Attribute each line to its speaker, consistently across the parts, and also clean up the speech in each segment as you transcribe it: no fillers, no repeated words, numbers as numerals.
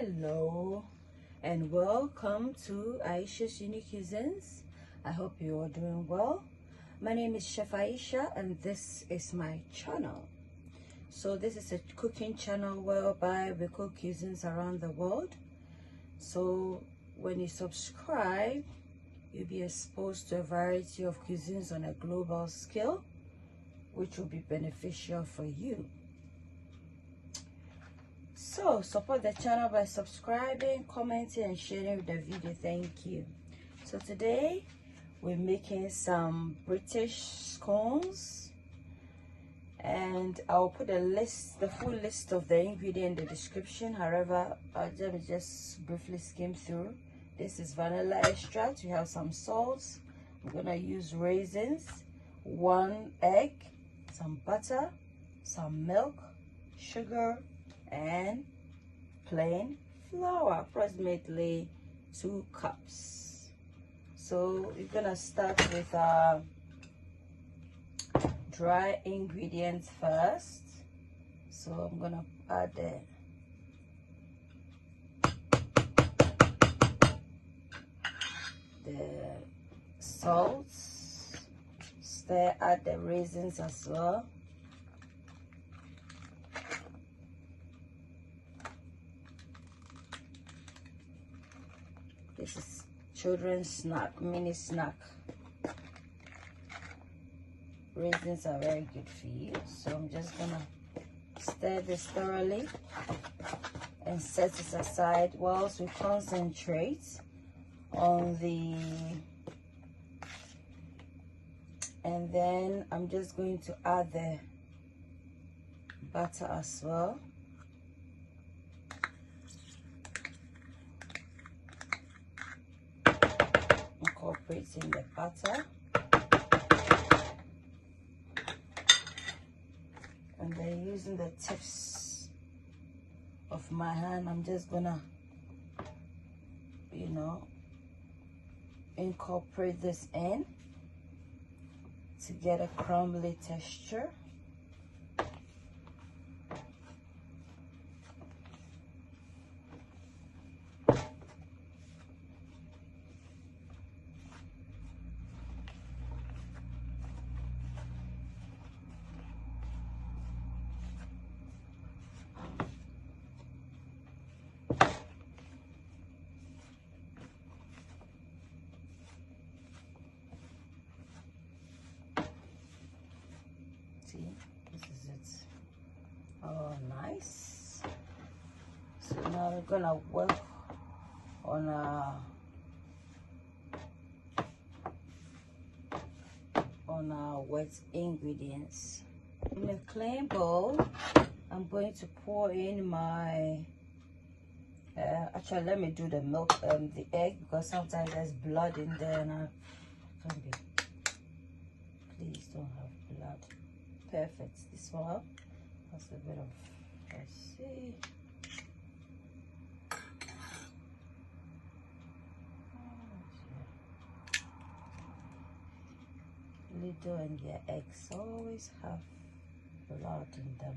Speaker 1: Hello and welcome to Aisha's Unique Cuisines. I hope you are doing well. My name is Chef Aisha and this is my channel. So this is a cooking channel whereby we cook cuisines around the world. So when you subscribe, you'll be exposed to a variety of cuisines on a global scale, which will be beneficial for you. So support the channel by subscribing, commenting and sharing the video. Thank you. So today we're making some British scones, and I'll put the full list of the ingredients in the description. However, I'll just briefly skim through. This is vanilla extract. We have some salt. I'm gonna use raisins, 1 egg, some butter, some milk, sugar, and plain flour, approximately 2 cups. So we're gonna start with dry ingredients first. So I'm gonna add the salt, add the raisins as well. This is children's snack, mini snack. Raisins are very good for you. So I'm just gonna stir this thoroughly and set it aside whilst we concentrate on and then I'm just going to add the butter as well. Incorporating the butter, and then using the tips of my hand, I'm just gonna, incorporate this in to get a crumbly texture. See, this is it. Oh, nice. So now we're gonna work on our wet ingredients. In a clean bowl, I'm going to pour in my actually let me do the milk the egg, because sometimes there's blood in there and I can't be. Please don't have blood. Perfect. This one has a bit of, let's see. Little and their eggs always have blood in them.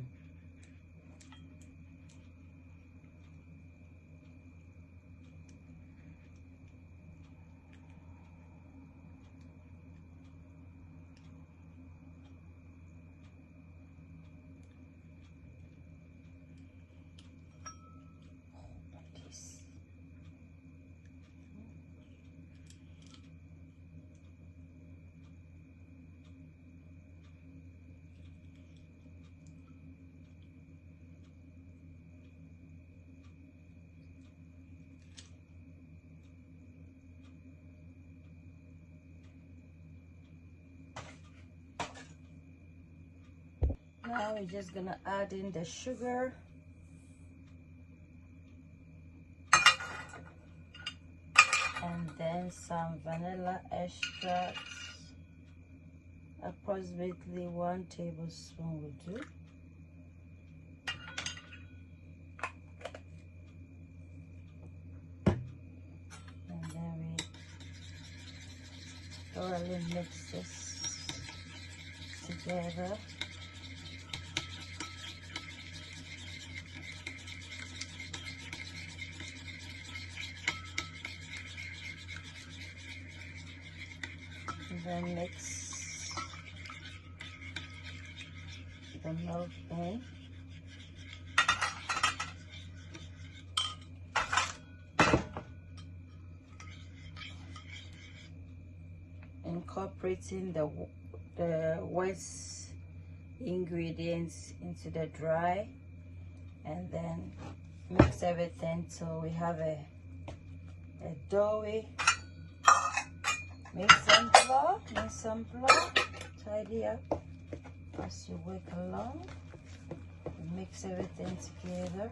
Speaker 1: Now we're just gonna add in the sugar, and then some vanilla extract, approximately 1 tablespoon will do. And then we thoroughly mix this together. then mix the milk in. Incorporating the wet ingredients into the dry, and then mix everything till we have a doughy mise en place. Tidy up as you work along. Mix everything together.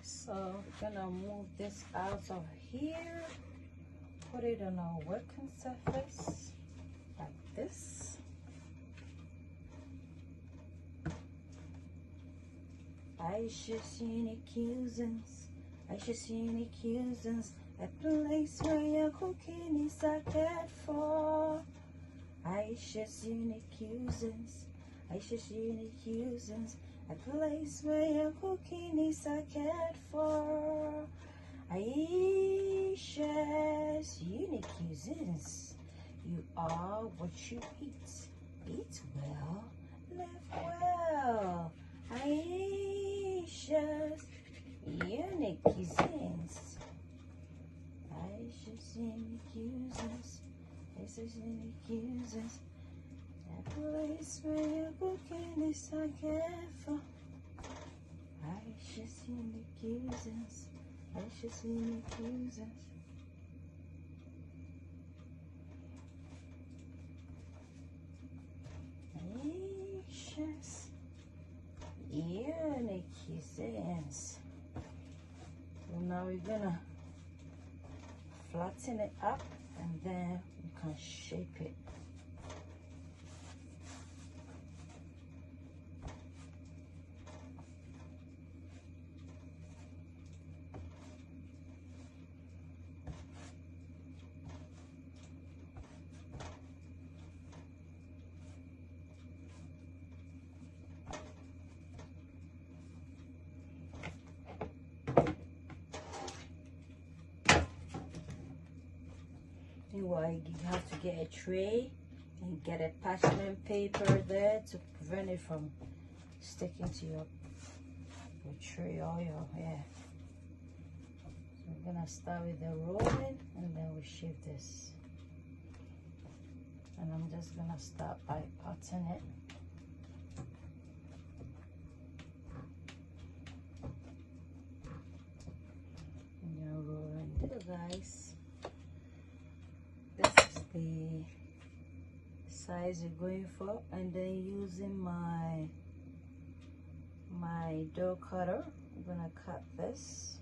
Speaker 1: So we're gonna move this out of here, put it on our working surface like this. I should see the cuisines, a place where your cooking is a cared for. I should see the cuisines, a place where your cooking is a cared for. Aisha's unique cuisines. You are what you eat. Eat well, live well. Aisha's unique cuisines. Aisha's unique cuisines. Aisha's unique cuisines. A place where your cooking is a cared for. Aisha's unique cuisines. Aisha's unique cuisines. Aisha's unique cuisines. So now we're gonna flatten it up and then we can shape it. Meanwhile, you have to get a tray and get a parchment paper there to prevent it from sticking to your tray oil. Yeah. So we're gonna start with the rolling and then we shape this. And I'm just gonna start by cutting it. And then rolling this, guys. This is the size you're going for, and then using my dough cutter, I'm gonna cut this.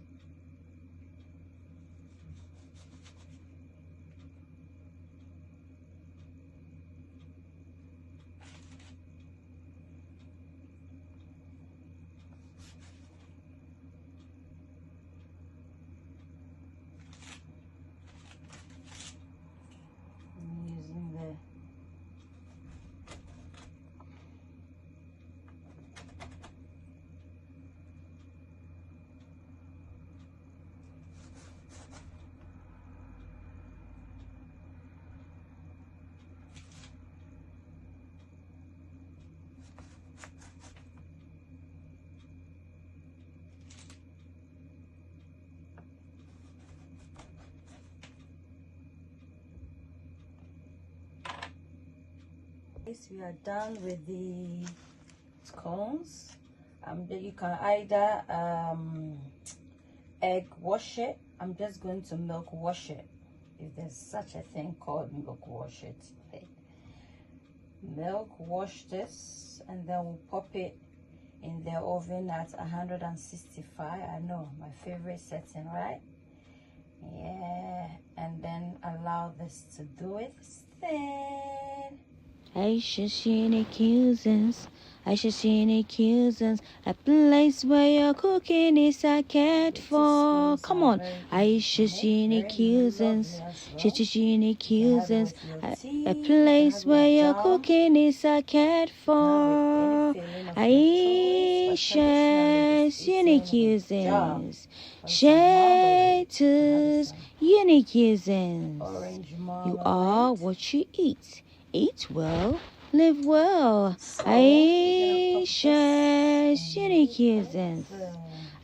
Speaker 1: guys, we are done with the scones. You can either egg wash it. I'm just going to milk wash it, if there's such a thing called milk wash it. Milk wash this, and then we'll pop it in the oven at 165. I know, my favorite setting, right? Yeah, and then allow this to do its thing.
Speaker 2: I should see the cuisines. I should see the cuisines. A place where your cooking is a cat for. Come on. I should see the cuisines. Should see the cuisines. A place where your cooking is a cat for. I should see the cuisines. Shatus, unique cuisines. You are what you eat. Eat well, live well. Aisha's unique cuisines.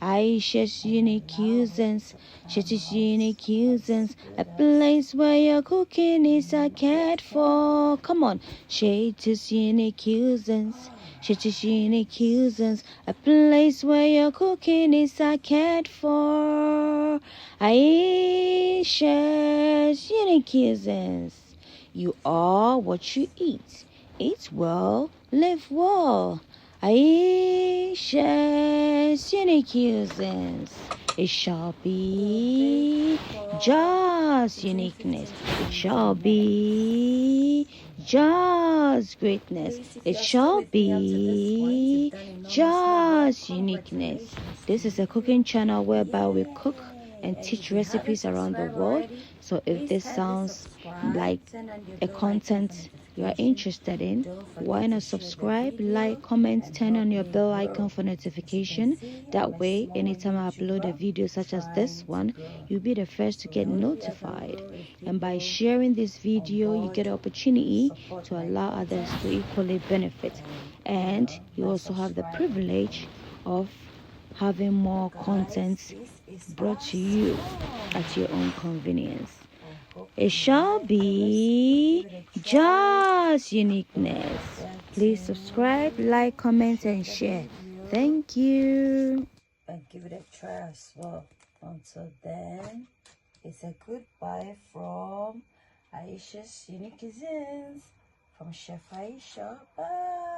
Speaker 2: Aisha's unique cuisines. Shatus unique cuisines. A place where your cooking is a cat for. Come on. Shatus unique cuisines. Shatus unique cuisines. A place where your cooking is a cat for. Aisha's unique cuisines. You are what you eat. Eat well, live well. Aisha's unique cuisines. It shall be just uniqueness. It shall be just greatness. It shall be just uniqueness. This is a cooking channel whereby we cook and teach recipes around the world. So if this sounds like a content you are interested in, why not subscribe, like, comment, turn on your bell icon for notification. That way, anytime I upload a video such as this one, you'll be the first to get notified. And by sharing this video, you get the opportunity to allow others to equally benefit. And you also have the privilege of having more content brought to you at your own convenience. It shall be just uniqueness. Please subscribe, like, comment, and share. Thank you.
Speaker 1: And give it a try as well. Until then, it's a goodbye from Aisha's Unique Cuisines, from Chef Aisha. Bye.